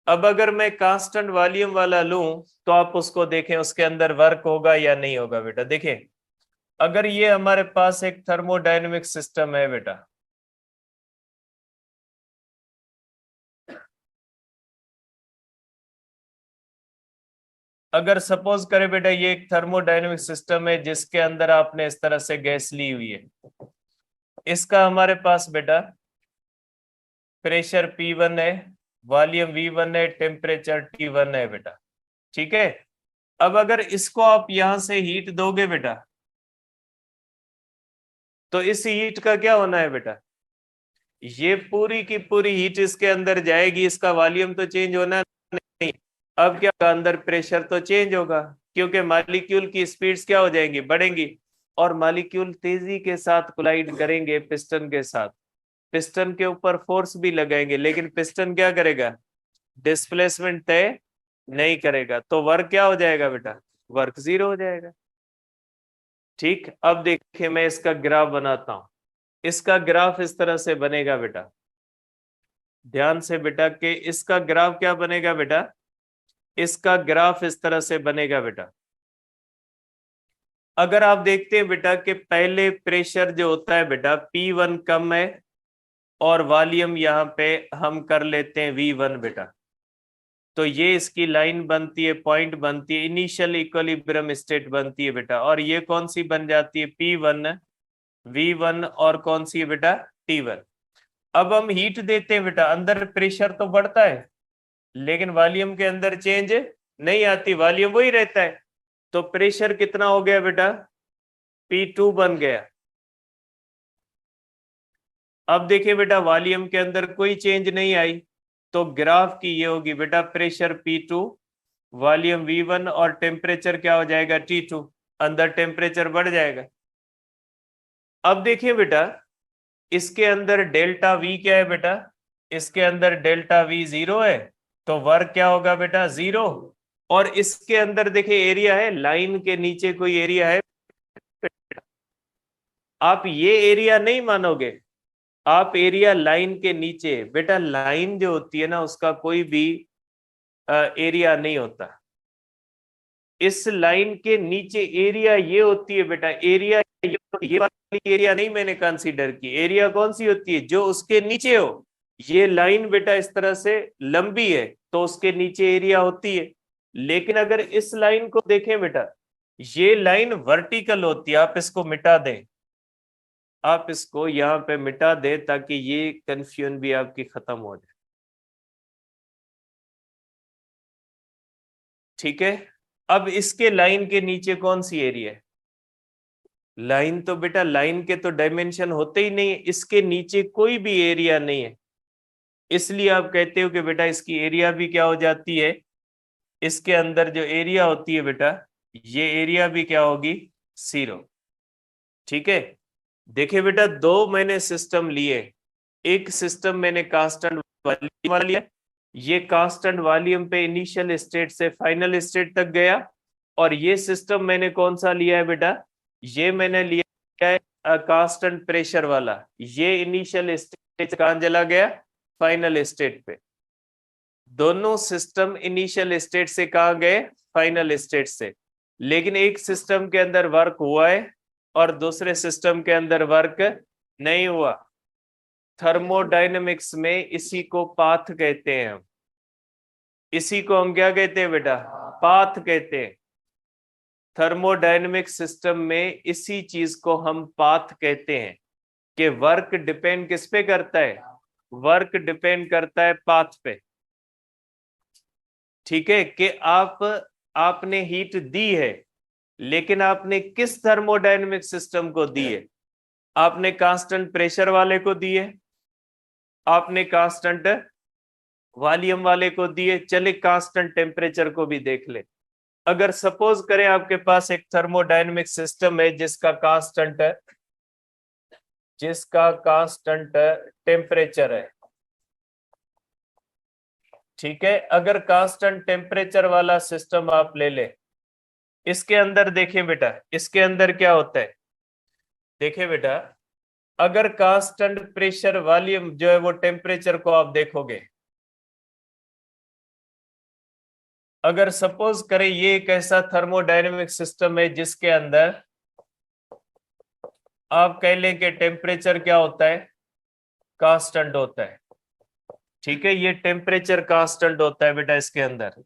अब अगर मैं कांस्टेंट वॉल्यूम वाला लूं तो आप उसको देखें उसके अंदर वर्क होगा या नहीं होगा बेटा। देखें, अगर ये हमारे पास एक थर्मोडायनेमिक सिस्टम है बेटा, अगर सपोज करें बेटा ये एक थर्मोडायनेमिक सिस्टम है जिसके अंदर आपने इस तरह से गैस ली हुई है, इसका हमारे पास बेटा प्रेशर P1 है, वॉल्यूम V1 है, टेम्परेचर T1 है बेटा, ठीक है। अब अगर इसको आप यहां से हीट दोगे बेटा तो इस हीट का क्या होना है बेटा, ये पूरी की पूरी हीट इसके अंदर जाएगी, इसका वॉल्यूम तो चेंज होना नहीं। अब क्या होगा, अंदर प्रेशर तो चेंज होगा, क्योंकि मॉलिक्यूल की स्पीड्स क्या हो जाएंगी, बढ़ेंगी, और मॉलिक्यूल तेजी के साथ कोलाइड करेंगे पिस्टन के साथ। पिस्टन के ऊपर फोर्स भी लगाएंगे, लेकिन पिस्टन क्या करेगा, डिस्प्लेसमेंट तय नहीं करेगा। तो वर्क क्या हो जाएगा बेटा, वर्क 0 हो जाएगा, ठीक। अब देखिए मैं इसका ग्राफ बनाता हूं। इसका ग्राफ इस तरह से बनेगा बेटा, ध्यान से बेटा, कि इसका ग्राफ क्या बनेगा बेटा, इसका ग्राफ इस तरह से बनेगा बेटा। अगर आप देखते हैं बेटा कि पहले प्रेशर जो होता है बेटा P1 कम है और वॉल्यूम यहाँ पे हम कर लेते हैं V1 बेटा, तो ये इसकी लाइन बनती है, पॉइंट बनती है, इनिशियल इक्विलिब्रियम स्टेट बनती है बेटा। और ये कौन सी बन जाती है, P1 V1, और कौन सी है बेटा, T1। अब हम हीट देते हैं बेटा, अंदर प्रेशर तो बढ़ता है लेकिन वॉल्यूम के अंदर चेंज नहीं आती, वॉल्यूम वही रहता है। तो प्रेशर कितना हो गया बेटा, P2 बन गया, अब देखिए बेटा वॉल्यूम के अंदर कोई चेंज नहीं आई, तो ग्राफ की ये होगी बेटा प्रेशर P2, वॉल्यूम V1 और टेम्परेचर क्या हो जाएगा T2, अंदर टेम्परेचर बढ़ जाएगा। अब देखिए बेटा इसके अंदर डेल्टा V क्या है बेटा, इसके अंदर डेल्टा V 0 है, तो वर्क क्या होगा बेटा 0। और इसके अंदर देखिए एरिया है, लाइन के नीचे कोई एरिया है, आप ये एरिया नहीं मानोगे, आप एरिया लाइन के नीचे, बेटा लाइन जो होती है ना उसका कोई भी एरिया नहीं होता, इस लाइन के नीचे एरिया ये होती है बेटा, एरिया ये वाली एरिया नहीं मैंने कंसीडर की, एरिया कौन सी होती है जो उसके नीचे हो, ये लाइन बेटा इस तरह से लंबी है तो उसके नीचे एरिया होती है। लेकिन अगर इस लाइन को देखें बेटा, ये लाइन वर्टिकल होती है, आप इसको मिटा दें, आप इसको यहां पे मिटा दें ताकि ये कंफ्यूजन भी आपकी खत्म हो जाए। ठीक है, अब इसके लाइन के नीचे कौन सी एरिया है, लाइन तो बेटा लाइन के तो डायमेंशन होते ही नहीं है, इसके नीचे कोई भी एरिया नहीं है, इसलिए आप कहते हो कि बेटा इसकी एरिया भी क्या हो जाती है, इसके अंदर जो एरिया होती है बेटा ये एरिया भी क्या होगी 0। ठीक है, देखिए बेटा दो मैंने सिस्टम लिए, एक सिस्टम मैंने कांस्टेंट वॉल्यूम वाला लिया, ये कांस्टेंट वॉल्यूम पे इनिशियल स्टेट से फाइनल स्टेट तक गया, और ये सिस्टम मैंने कौन सा लिया है बेटा, ये मैंने लिया है कांस्टेंट प्रेशर वाला, ये इनिशियल स्टेट से कहां चला गया फाइनल स्टेट पे। दोनों सिस्टम इनिशियल स्टेट से कहां गए फाइनल स्टेट से, लेकिन एक सिस्टम के अंदर वर्क हुआ है और दूसरे सिस्टम के अंदर वर्क नहीं हुआ। थर्मोडायनेमिक्स में इसी को पाथ कहते हैं हम, इसी को हम क्या कहते हैं बेटा पाथ कहते हैं। थर्मोडायनेमिक सिस्टम में इसी चीज को हम पाथ कहते हैं कि वर्क डिपेंड किस पे करता है, वर्क डिपेंड करता है पाथ पे। ठीक है, कि आपने हीट दी है, लेकिन आपने किस थर्मोडायनेमिक सिस्टम को दी है, आपने कांस्टेंट प्रेशर वाले को दी है, आपने कांस्टेंट वॉल्यूम वाले को दिए, चले कांस्टेंट टेम्परेचर को भी देख ले। अगर सपोज करें आपके पास एक थर्मोडायनेमिक सिस्टम है जिसका कांस्टेंट टेम्परेचर है। ठीक है, अगर कांस्टेंट टेम्परेचर वाला सिस्टम आप ले ले, इसके अंदर देखें बेटा, इसके अंदर क्या होता है, देखें बेटा अगर कांस्टेंट प्रेशर वॉल्यूम जो है वो टेम्परेचर को आप देखोगे, अगर सपोज करें ये एक ऐसा थर्मोडायनेमिक सिस्टम है जिसके अंदर आप कह लें कि टेम्परेचर क्या होता है कांस्टेंट होता है। ठीक है, ये टेम्परेचर कांस्टेंट होता है बेटा इसके अंदर।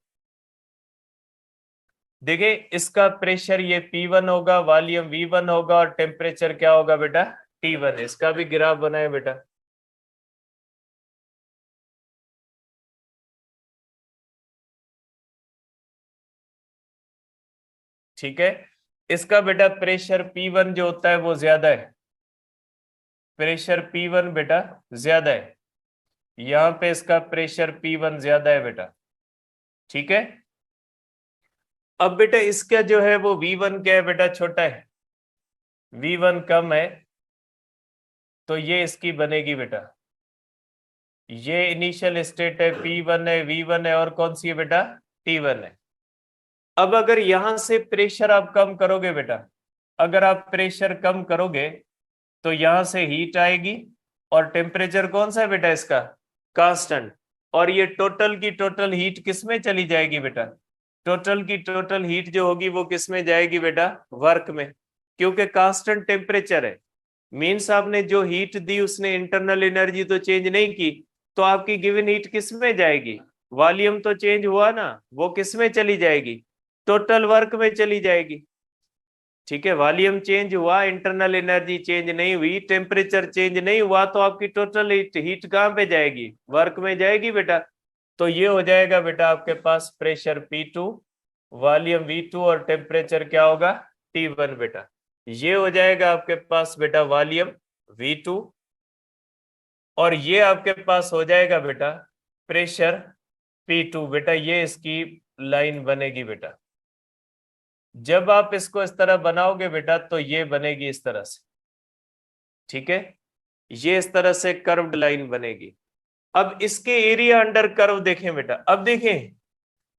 देखिए इसका प्रेशर ये P1 होगा, वॉल्यूम V1 होगा और टेम्परेचर क्या होगा बेटा T1। इसका भी ग्राफ बनाए बेटा। ठीक है, इसका बेटा प्रेशर P1 जो होता है वो ज्यादा है, प्रेशर P1 बेटा ज्यादा है, यहां पे इसका प्रेशर P1 ज्यादा है बेटा। ठीक है, अब बेटा इसका जो है वो V1 क्या है बेटा छोटा है, V1 कम है, तो ये इसकी बनेगी बेटा, ये इनिशियल स्टेट है P1 है V1 है और कौन सी है बेटा T1 है। अब अगर यहां से प्रेशर आप कम करोगे बेटा, अगर आप प्रेशर कम करोगे तो यहां से हीट आएगी, और टेम्परेचर कौन सा है बेटा इसका कांस्टेंट, और ये टोटल की टोटल हीट किस में चली जाएगी बेटा, टोटल की टोटल हीट जो होगी वो किस में जाएगी बेटा वर्क में, क्योंकि कांस्टेंट टेम्परेचर है, मीन्स आपने जो हीट दी उसने इंटरनल एनर्जी तो चेंज नहीं की, तो आपकी गिवन हीट किस में जाएगी, वॉल्यूम तो चेंज हुआ ना, वो किस में चली जाएगी टोटल वर्क में चली जाएगी। ठीक है, वॉल्यूम चेंज हुआ, इंटरनल एनर्जी चेंज नहीं हुई, टेम्परेचर चेंज नहीं हुआ, तो आपकी टोटल हीट कहां पे जाएगी वर्क में जाएगी बेटा। तो ये हो जाएगा बेटा आपके पास प्रेशर P2, वॉल्यूम V2 और टेम्परेचर क्या होगा T1 बेटा। ये हो जाएगा आपके पास बेटा वॉल्यूम V2 और ये आपके पास हो जाएगा बेटा प्रेशर P2। बेटा ये इसकी लाइन बनेगी बेटा। जब आप इसको इस तरह बनाओगे बेटा तो ये बनेगी इस तरह से, ठीक है, ये इस तरह से कर्व्ड लाइन बनेगी। अब इसके एरिया अंडर कर्व देखें बेटा, अब देखें,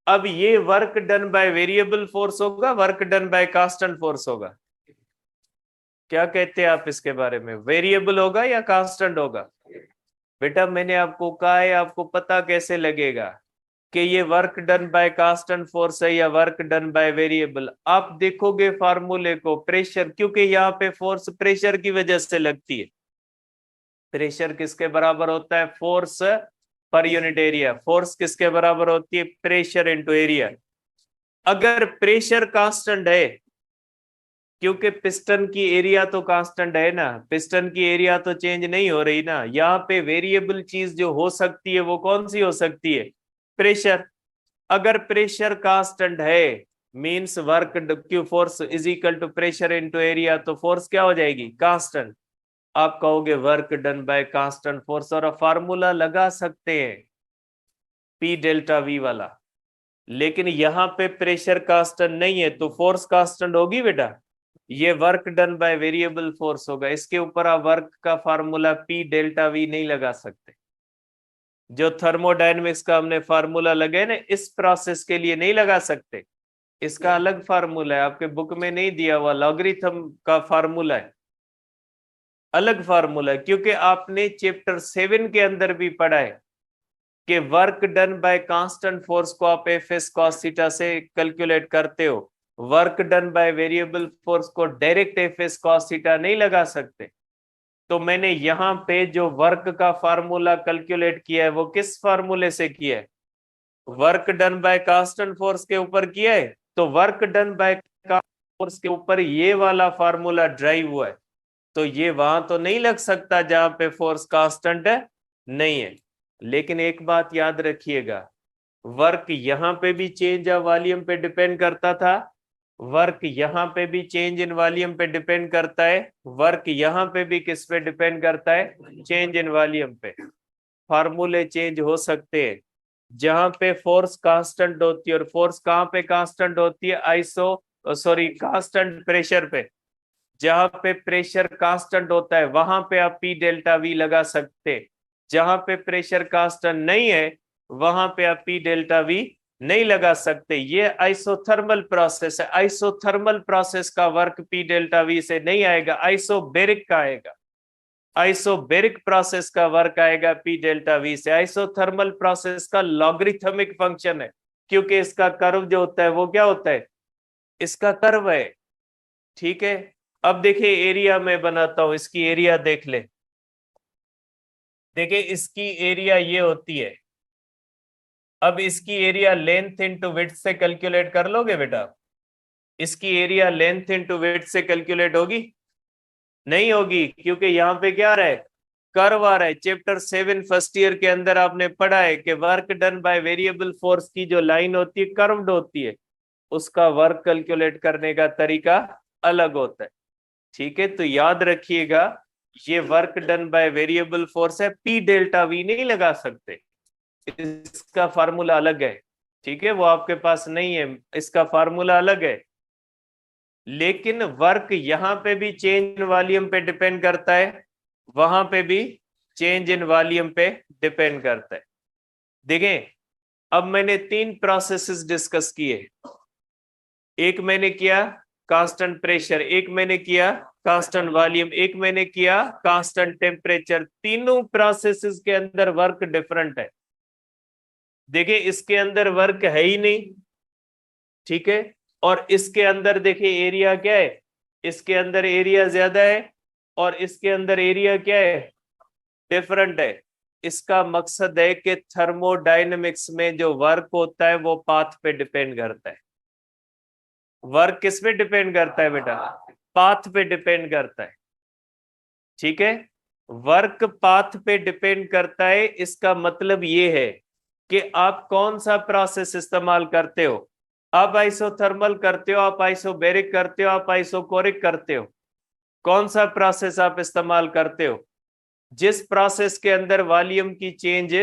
अब ये work done by variable force होगा, work done by constant force होगा? क्या कहते हैं आप इसके बारे में, वेरिएबल होगा या कांस्टेंट होगा? बेटा मैंने आपको कहा है, आपको पता कैसे लगेगा कि ये work done by constant force है या वर्क डन बाय वेरिएबल? आप देखोगे फार्मूले को, प्रेशर, क्योंकि यहाँ पे फोर्स प्रेशर की वजह से लगती है। प्रेशर किसके बराबर होता है? Force per unit area. Force किसके बराबर होती है? Pressure into area. अगर प्रेशर कांस्टेंट है, क्योंकि पिस्टन की एरिया तो कांस्टेंट है ना, पिस्टन की एरिया तो चेंज नहीं हो रही ना, यहाँ पे वेरिएबल चीज जो हो सकती है वो कौन सी हो सकती है? प्रेशर। अगर प्रेशर कांस्टेंट है मींस वर्क क्यू force is equal to pressure into area, तो फोर्स क्या हो जाएगी? कांस्टेंट। आप कहोगे work done by constant force, और फार्मूला लगा सकते हैं P डेल्टा V वाला, लेकिन यहाँ पे प्रेशर कांस्टेंट नहीं है तो फोर्स कांस्टेंट होगी बेटा। ये work done by variable force होगा, इसके ऊपर आप वर्क का फार्मूला P डेल्टा V नहीं लगा सकते। जो थर्मोडायनेमिक्स का हमने फार्मूला लगे ना, इस प्रोसेस के लिए नहीं लगा सकते, इसका अलग फार्मूला है, आपके बुक में नहीं दिया हुआ, लॉगरिथम का फार्मूला है, अलग फार्मूला है। क्योंकि आपने चैप्टर 7 के अंदर भी पढ़ा है कि work done by constant force को आप एफ एस कॉस थीटा से कैलकुलेट करते हो, work done by variable force को direct F S cos theta नहीं लगा सकते। तो मैंने यहाँ पे जो वर्क का फार्मूला कैलकुलेट किया है वो किस फार्मूले से किया है? Work done by constant force के ऊपर किया है। तो वर्क डन बाय फोर्स के ऊपर ये वाला फार्मूला ड्राइव हुआ है, तो ये वहां तो नहीं लग सकता जहां पे फोर्स कांस्टेंट है नहीं है। लेकिन एक बात याद रखिएगा, वर्क यहाँ पे भी चेंज ऑफ वॉल्यूम पे डिपेंड करता था, वर्क यहाँ पे भी चेंज इन वॉल्यूम पे डिपेंड करता है, वर्क यहाँ पे भी किस पे डिपेंड करता है? चेंज इन वॉल्यूम पे। फार्मूले चेंज हो सकते हैं, जहां पे फोर्स कांस्टेंट होती है, और फोर्स कहां पे कांस्टेंट होती है? कांस्टेंट प्रेशर पे। जहां पे प्रेशर कांस्टेंट होता है वहां पे आप P डेल्टा V लगा सकते, जहां पे प्रेशर कांस्टेंट नहीं है वहां पे आप P डेल्टा V नहीं लगा सकते। ये आइसोथर्मल प्रोसेस है, आइसोथर्मल प्रोसेस का वर्क P डेल्टा V से नहीं आएगा, आइसोबेरिक का आएगा। आइसोबेरिक प्रोसेस का वर्क आएगा P डेल्टा V से। आइसोथर्मल प्रोसेस का लॉगरिथमिक फंक्शन है, क्योंकि इसका कर्व जो होता है वो क्या होता है? इसका कर्व है, ठीक है। अब देखिए एरिया में बनाता हूं, इसकी एरिया देख ले। देखिए इसकी एरिया ये होती है, अब इसकी एरिया लेंथ इंटू विड्थ से कैलकुलेट कर लोगे बेटा? इसकी एरिया लेंथ इंटू विड्थ से कैलकुलेट होगी? नहीं होगी, क्योंकि यहाँ पे क्या आ रहा है? कर्व आ रहा है। चैप्टर 7 फर्स्ट ईयर के अंदर आपने पढ़ा है कि work done by variable force की जो लाइन होती है कर्व्ड होती है, उसका वर्क कैलकुलेट करने का तरीका अलग होता है, ठीक है। तो याद रखिएगा ये work done by variable force है, P डेल्टा V नहीं लगा सकते, इसका फार्मूला अलग है, ठीक है, वो आपके पास नहीं है, इसका फार्मूला अलग है। लेकिन वर्क यहाँ पे भी चेंज इन वॉल्यूम पे डिपेंड करता है, वहां पे भी चेंज इन वॉल्यूम पे डिपेंड करता है। देखें अब मैंने 3 प्रोसेसेस डिस्कस किए, एक मैंने किया कांस्टेंट प्रेशर, एक मैंने किया कांस्टेंट वॉल्यूम, एक मैंने किया कांस्टेंट टेम्परेचर। तीनों प्रोसेसेस के अंदर वर्क डिफरेंट है। देखिए इसके अंदर वर्क है ही नहीं, ठीक है, और इसके अंदर देखिए एरिया क्या है? इसके अंदर एरिया ज्यादा है और इसके अंदर एरिया क्या है? डिफरेंट है। इसका मकसद है कि थर्मोडायनेमिक्स में जो वर्क होता है वो पाथ पे डिपेंड करता है। वर्क किस पे डिपेंड करता है बेटा? पाथ पे डिपेंड करता है, ठीक है। वर्क पाथ पे डिपेंड करता है, इसका मतलब ये है कि आप कौन सा प्रोसेस इस्तेमाल करते हो। आप आइसोथर्मल करते हो, आप आइसोबेरिक करते हो, आप आइसोकोरिक करते हो, कौन सा प्रोसेस आप इस्तेमाल करते हो? जिस प्रोसेस के अंदर वॉल्यूम की चेंज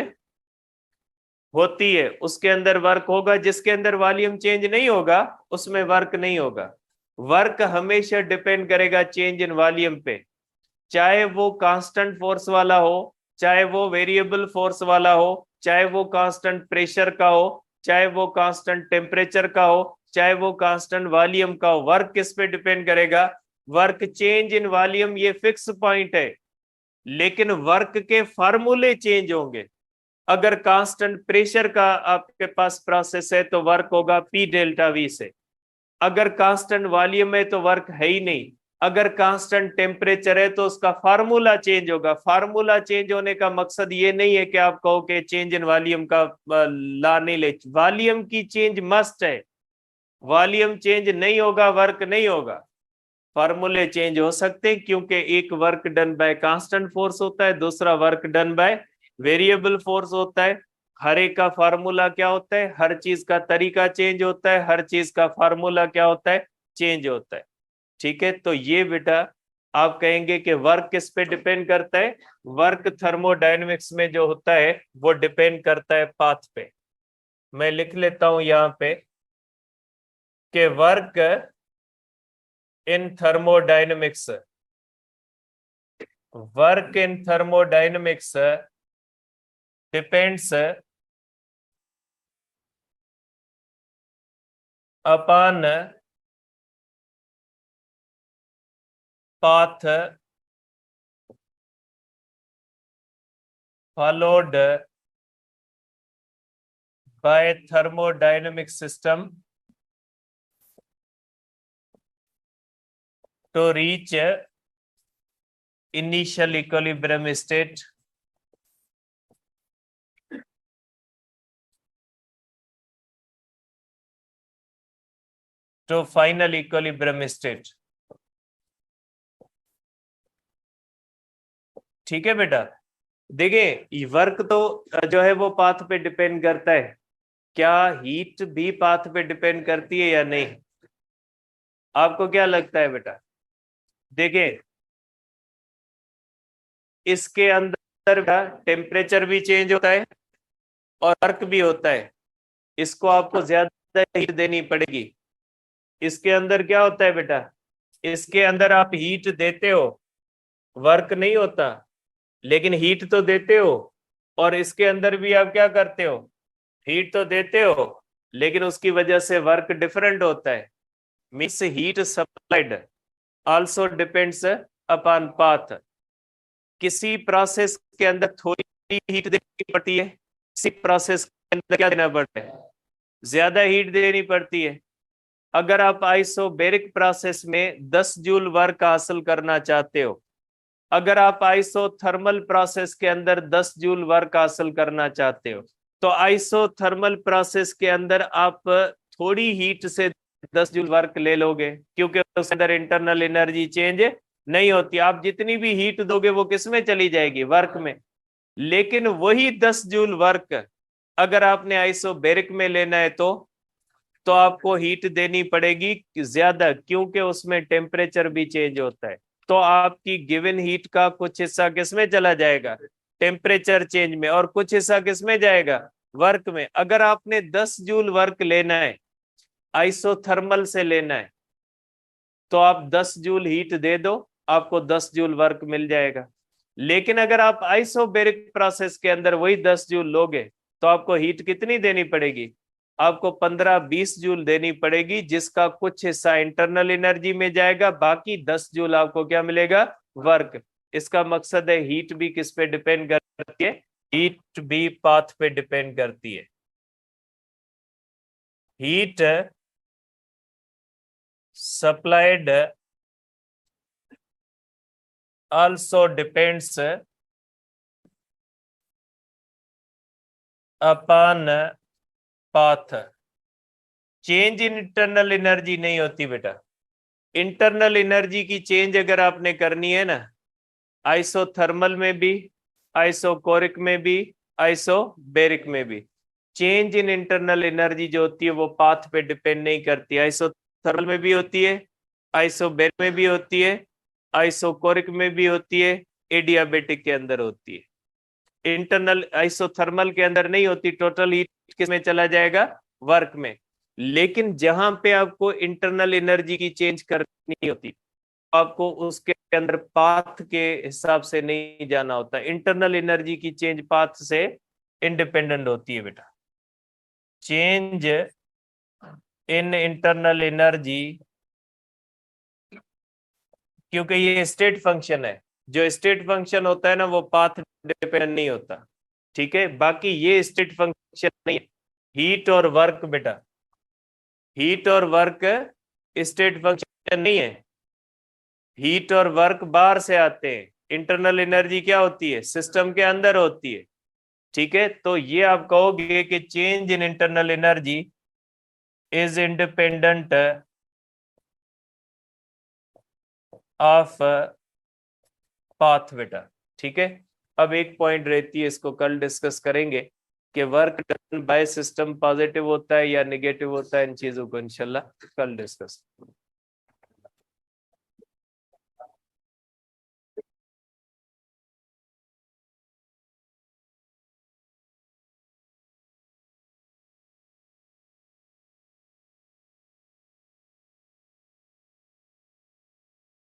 होती है उसके अंदर वर्क होगा, जिसके अंदर वॉल्यूम चेंज नहीं होगा उसमें वर्क नहीं होगा। वर्क हमेशा डिपेंड करेगा चेंज इन वॉल्यूम पे, चाहे वो कांस्टेंट फोर्स वाला हो, चाहे वो वेरिएबल फोर्स वाला हो, चाहे वो कांस्टेंट प्रेशर का हो, चाहे वो कांस्टेंट टेम्परेचर का हो, चाहे वो कांस्टेंट वॉल्यूम का हो। वर्क किस पे डिपेंड करेगा? वर्क चेंज इन वॉल्यूम ये फिक्स पॉइंट है, लेकिन वर्क के फार्मूले चेंज होंगे। अगर कांस्टेंट प्रेशर का आपके पास प्रोसेस है तो वर्क होगा पी डेल्टा वी से। अगर कांस्टेंट वॉल्यूम है तो वर्क है ही नहीं। अगर कांस्टेंट टेम्परेचर है तो उसका फार्मूला चेंज होगा। फार्मूला चेंज होने का मकसद ये नहीं है कि आप कहो कि चेंज इन वॉल्यूम का ला नहीं ले, वॉल्यूम की चेंज मस्ट है। वॉल्यूम चेंज नहीं होगा वर्क नहीं होगा। फार्मूले चेंज हो सकते हैं क्योंकि एक work done by constant force होता है, दूसरा work done by variable force होता है। हर एक का फार्मूला क्या होता है? हर चीज का तरीका चेंज होता है, हर चीज का फार्मूला क्या होता है? चेंज होता है। ठीक है, तो ये बेटा आप कहेंगे कि वर्क किस पे डिपेंड करता है? वर्क थर्मोडायनेमिक्स में जो होता है वो डिपेंड करता है पाथ पे। मैं लिख लेता हूं यहां पे कि work in thermodynamics, work in thermodynamics depends upon path followed by thermodynamic system to reach initial equilibrium state to final equilibrium state। ठीक है बेटा, देखिए वर्क तो जो है वो पाथ पे डिपेंड करता है। क्या हीट भी पाथ पे डिपेंड करती है या नहीं? आपको क्या लगता है बेटा? देखिए इसके अंदर टेम्परेचर भी चेंज होता है और वर्क भी होता है। इसको आपको ज्यादा हीट देनी पड़ेगी। इसके अंदर क्या होता है बेटा? इसके अंदर आप हीट देते हो, वर्क नहीं होता, लेकिन हीट तो देते हो। और इसके अंदर भी आप क्या करते हो? हीट तो देते हो, लेकिन उसकी वजह से वर्क डिफरेंट होता है। Means heat supplied also depends upon path. किसी प्रोसेस के अंदर थोड़ी हीट देनी पड़ती है, किसी प्रोसेस के अंदर क्या देना पड़ता है? ज्यादा हीट देनी पड़ती है। अगर आप आइसोबैरिक प्रोसेस में 10 जूल वर्क हासिल करना चाहते हो, अगर आप आइसोथर्मल प्रोसेस के अंदर 10 जूल वर्क हासिल करना चाहते हो, तो आइसोथर्मल प्रोसेस के अंदर आप थोड़ी हीट से 10 जूल वर्क ले लोगे, क्योंकि उसके अंदर इंटरनल एनर्जी चेंज नहीं होती। आप जितनी भी हीट दोगे वो किस में चली जाएगी? वर्क में। लेकिन वही 10 जूल वर्क अगर आपने आइसोबैरिक में लेना है तो आपको हीट देनी पड़ेगी ज्यादा, क्योंकि उसमें टेम्परेचर भी चेंज होता है। तो आपकी गिवन हीट का कुछ हिस्सा किसमें चला जाएगा? टेम्परेचर चेंज में, और कुछ हिस्सा किसमें जाएगा? वर्क में। अगर आपने 10 जूल वर्क लेना है, आइसोथर्मल से लेना है, तो आप 10 जूल हीट दे दो, आपको 10 जूल वर्क मिल जाएगा। लेकिन अगर आप आइसोबैरिक प्रोसेस के अंदर वही 10 जूल लोगे तो आपको हीट कितनी देनी पड़ेगी? आपको 15-20 जूल देनी पड़ेगी, जिसका कुछ हिस्सा इंटरनल एनर्जी में जाएगा, बाकी 10 जूल आपको क्या मिलेगा? वर्क। इसका मकसद है हीट भी किस पे डिपेंड करती है? हीट भी पाथ पे डिपेंड करती है। Heat supplied also depends upon path। Change in internal energy नहीं होती बेटा। इंटरनल एनर्जी की चेंज अगर आपने करनी है ना, आइसोथर्मल में भी, आइसोकोरिक में भी, आइसोबैरिक में भी, चेंज इन इंटरनल एनर्जी जो होती है वो पाथ पे डिपेंड नहीं करती। आइसोथर्मल में भी होती है, आइसोबैरिक में भी होती है, आइसोकोरिक में भी होती है, एडियाबेटिक के अंदर होती है, इंटरनल आइसोथर्मल के अंदर नहीं होती। टोटल हीट किस में चला जाएगा, वर्क में। लेकिन जहां पे आपको इंटरनल एनर्जी की चेंज करनी होती, आपको उसके अंदर पाथ के हिसाब से नहीं जाना होता। इंटरनल एनर्जी की चेंज पाथ से इंडिपेंडेंट होती है बेटा। चेंज इन इंटरनल एनर्जी, क्योंकि ये स्टेट फंक्शन है, जो स्टेट फंक्शन होता है ना वो पाथ डिपेंडेंट नहीं होता, ठीक है। बाकी ये स्टेट फंक्शन नहीं है। हीट और वर्क बेटा, हीट और वर्क स्टेट फंक्शन नहीं है। हीट और वर्क बाहर से आते हैं, इंटरनल एनर्जी क्या होती है, सिस्टम के अंदर होती है, ठीक है। तो ये आप कहोगे कि change in internal energy is independent of path बेटा, ठीक है। अब एक पॉइंट रहती है, इसको कल डिस्कस करेंगे कि work done by system positive होता है या नेगेटिव होता है। इन चीजों को इंशाल्लाह कल डिस्कस